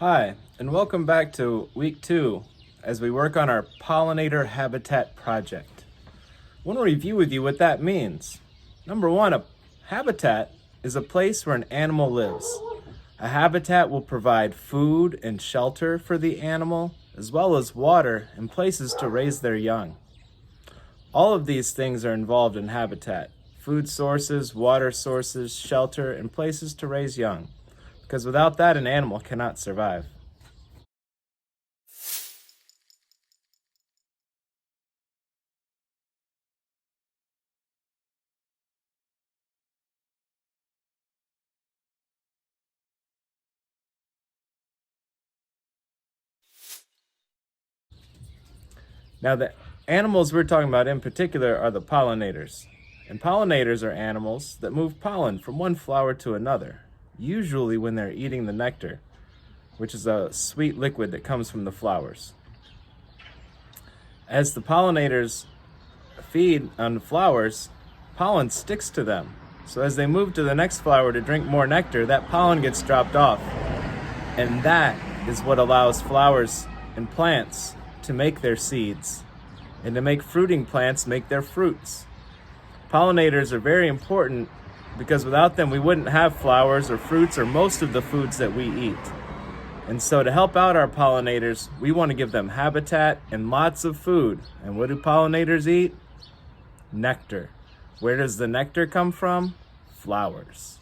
Hi, and welcome back to week 2 as we work on our pollinator habitat project. I want to review with you what that means. Number 1, a habitat is a place where an animal lives. A habitat will provide food and shelter for the animal, as well as water and places to raise their young. All of these things are involved in habitat: food sources, water sources, shelter, and places to raise young. Because without that, an animal cannot survive. Now, the animals we're talking about in particular are the pollinators. And pollinators are animals that move pollen from one flower to another, usually when they're eating the nectar, which is a sweet liquid that comes from the flowers. As the pollinators feed on the flowers, pollen sticks to them. So as they move to the next flower to drink more nectar, that pollen gets dropped off. And that is what allows flowers and plants to make their seeds, and to make fruiting plants make their fruits. Pollinators are very important because without them we wouldn't have flowers or fruits or most of the foods that we eat. And so to help out our pollinators, we want to give them habitat and lots of food. And what do pollinators eat? Nectar. Where does the nectar come from? Flowers.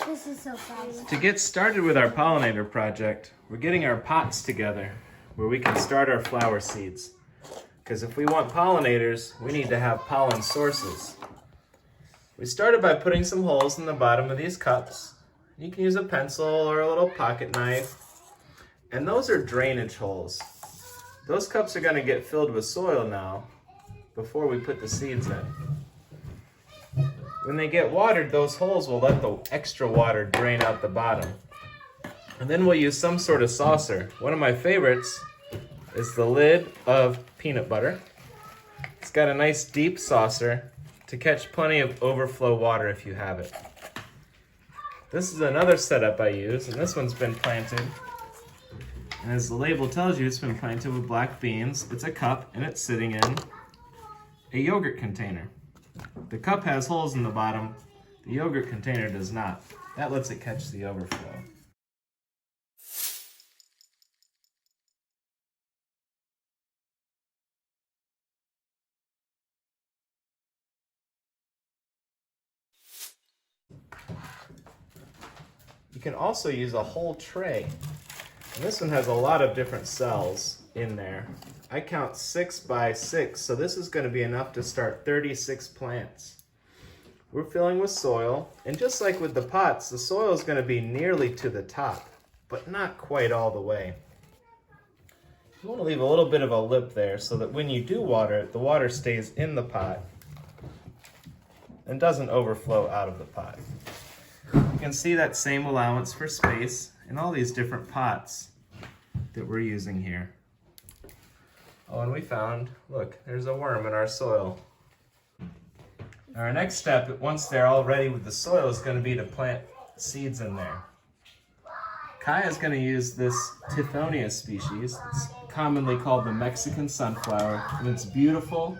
This is so fast. To get started with our pollinator project, we're getting our pots together where we can start our flower seeds. Because if we want pollinators, we need to have pollen sources. We started by putting some holes in the bottom of these cups. You can use a pencil or a little pocket knife. And those are drainage holes. Those cups are going to get filled with soil now before we put the seeds in. When they get watered, those holes will let the extra water drain out the bottom. And then we'll use some sort of saucer. One of my favorites is the lid of peanut butter. It's got a nice deep saucer to catch plenty of overflow water if you have it. This is another setup I use, and this one's been planted. And as the label tells you, it's been planted with black beans. It's a cup, and it's sitting in a yogurt container. The cup has holes in the bottom. The yogurt container does not. That lets it catch the overflow. You can also use a whole tray. And this one has a lot of different cells in there. I count 6 by 6, so this is going to be enough to start 36 plants. We're filling with soil, and just like with the pots, the soil is going to be nearly to the top, but not quite all the way. You want to leave a little bit of a lip there so that when you do water it, the water stays in the pot and doesn't overflow out of the pot. You can see that same allowance for space in all these different pots that we're using here. Oh, and we found, look, there's a worm in our soil. Our next step, once they're all ready with the soil, is going to be to plant seeds in there. Kaya's going to use this Tithonia species. It's commonly called the Mexican sunflower, and it's beautiful,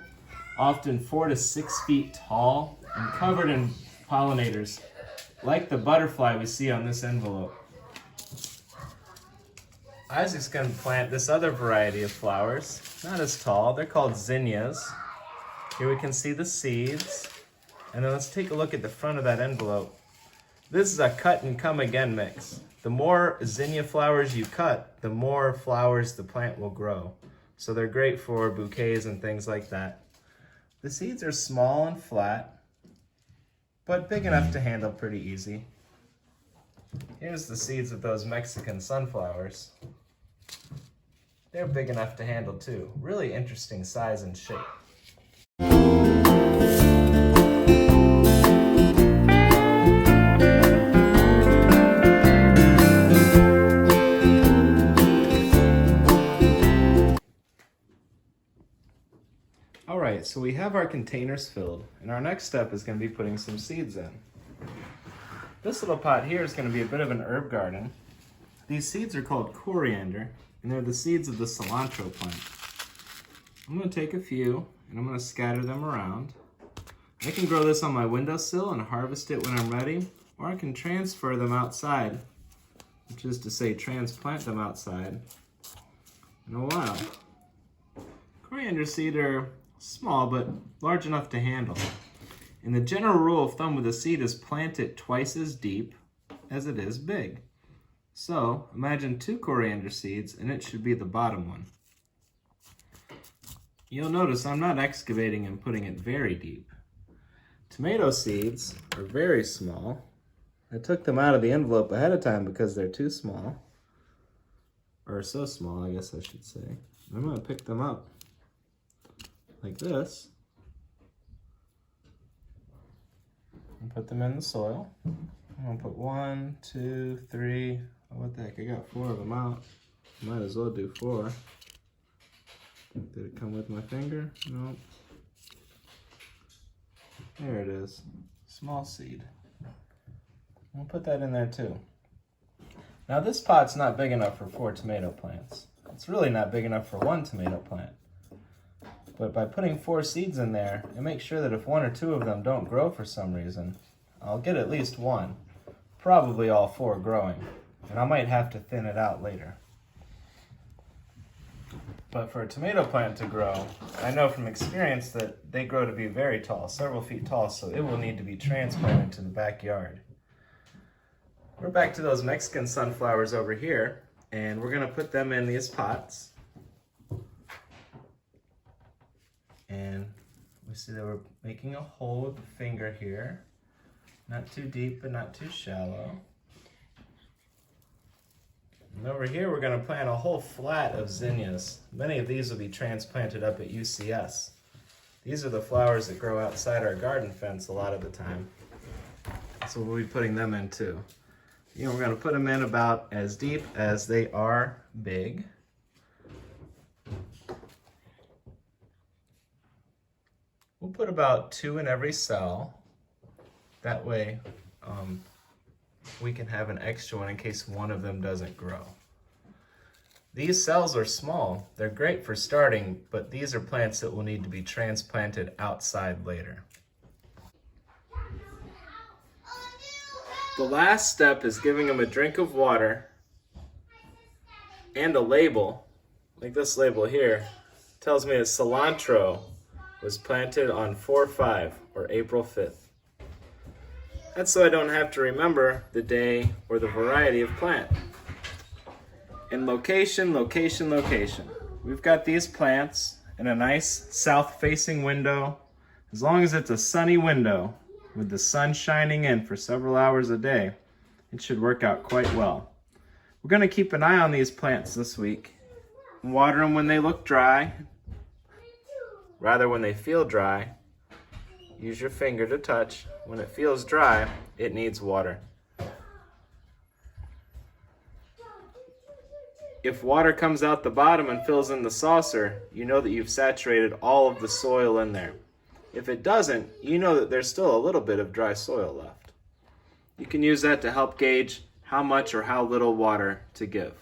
often 4 to 6 feet tall, and covered in pollinators, like the butterfly we see on this envelope. Isaac's going to plant this other variety of flowers, not as tall. They're called zinnias. Here we can see the seeds. And then let's take a look at the front of that envelope. This is a cut and come again mix. The more zinnia flowers you cut, the more flowers the plant will grow. So they're great for bouquets and things like that. The seeds are small and flat, but big enough to handle pretty easy. Here's the seeds of those Mexican sunflowers. They're big enough to handle too. Really interesting size and shape. Alright, so we have our containers filled, and our next step is going to be putting some seeds in. This little pot here is going to be a bit of an herb garden. These seeds are called coriander, and they're the seeds of the cilantro plant. I'm going to take a few, and I'm going to scatter them around. I can grow this on my windowsill and harvest it when I'm ready, or I can transfer them outside, which is to say transplant them outside in a while. Coriander seed are small, but large enough to handle. And the general rule of thumb with a seed is plant it twice as deep as it is big. So imagine 2 coriander seeds, and it should be the bottom one. You'll notice I'm not excavating and putting it very deep. Tomato seeds are very small. I took them out of the envelope ahead of time because they're too small. Or so small, I guess I should say. I'm going to pick them up like this and put them in the soil. I'm going to put 1, 2, 3, oh, what the heck, I got 4 of them out. Might as well do 4. Did it come with my finger? Nope. There it is. Small seed. We'll put that in there too. Now this pot's not big enough for 4 tomato plants. It's really not big enough for 1 tomato plant. But by putting 4 seeds in there, it makes sure that if 1 or 2 of them don't grow for some reason, I'll get at least 1. Probably all 4 growing. And I might have to thin it out later. But for a tomato plant to grow, I know from experience that they grow to be very tall, several feet tall, so it will need to be transplanted to the backyard. We're back to those Mexican sunflowers over here, and we're going to put them in these pots. And we see that we're making a hole with the finger here. Not too deep, but not too shallow. And over here, we're going to plant a whole flat of zinnias. Many of these will be transplanted up at UCS. These are the flowers that grow outside our garden fence a lot of the time. So we'll be putting them in too. We're going to put them in about as deep as they are big. We'll put about 2 in every cell. That way we can have an extra one in case one of them doesn't grow. These cells are small. They're great for starting, but these are plants that will need to be transplanted outside later. The last step is giving them a drink of water and a label, like this label here, tells me that cilantro was planted on 4/5 or April 5th. That's so I don't have to remember the day or the variety of plant. And location, location, location. We've got these plants in a nice south-facing window. As long as it's a sunny window with the sun shining in for several hours a day, it should work out quite well. We're going to keep an eye on these plants this week. Water them when they look dry. Rather, when they feel dry, use your finger to touch. When it feels dry, it needs water. If water comes out the bottom and fills in the saucer, you know that you've saturated all of the soil in there. If it doesn't, you know that there's still a little bit of dry soil left. You can use that to help gauge how much or how little water to give.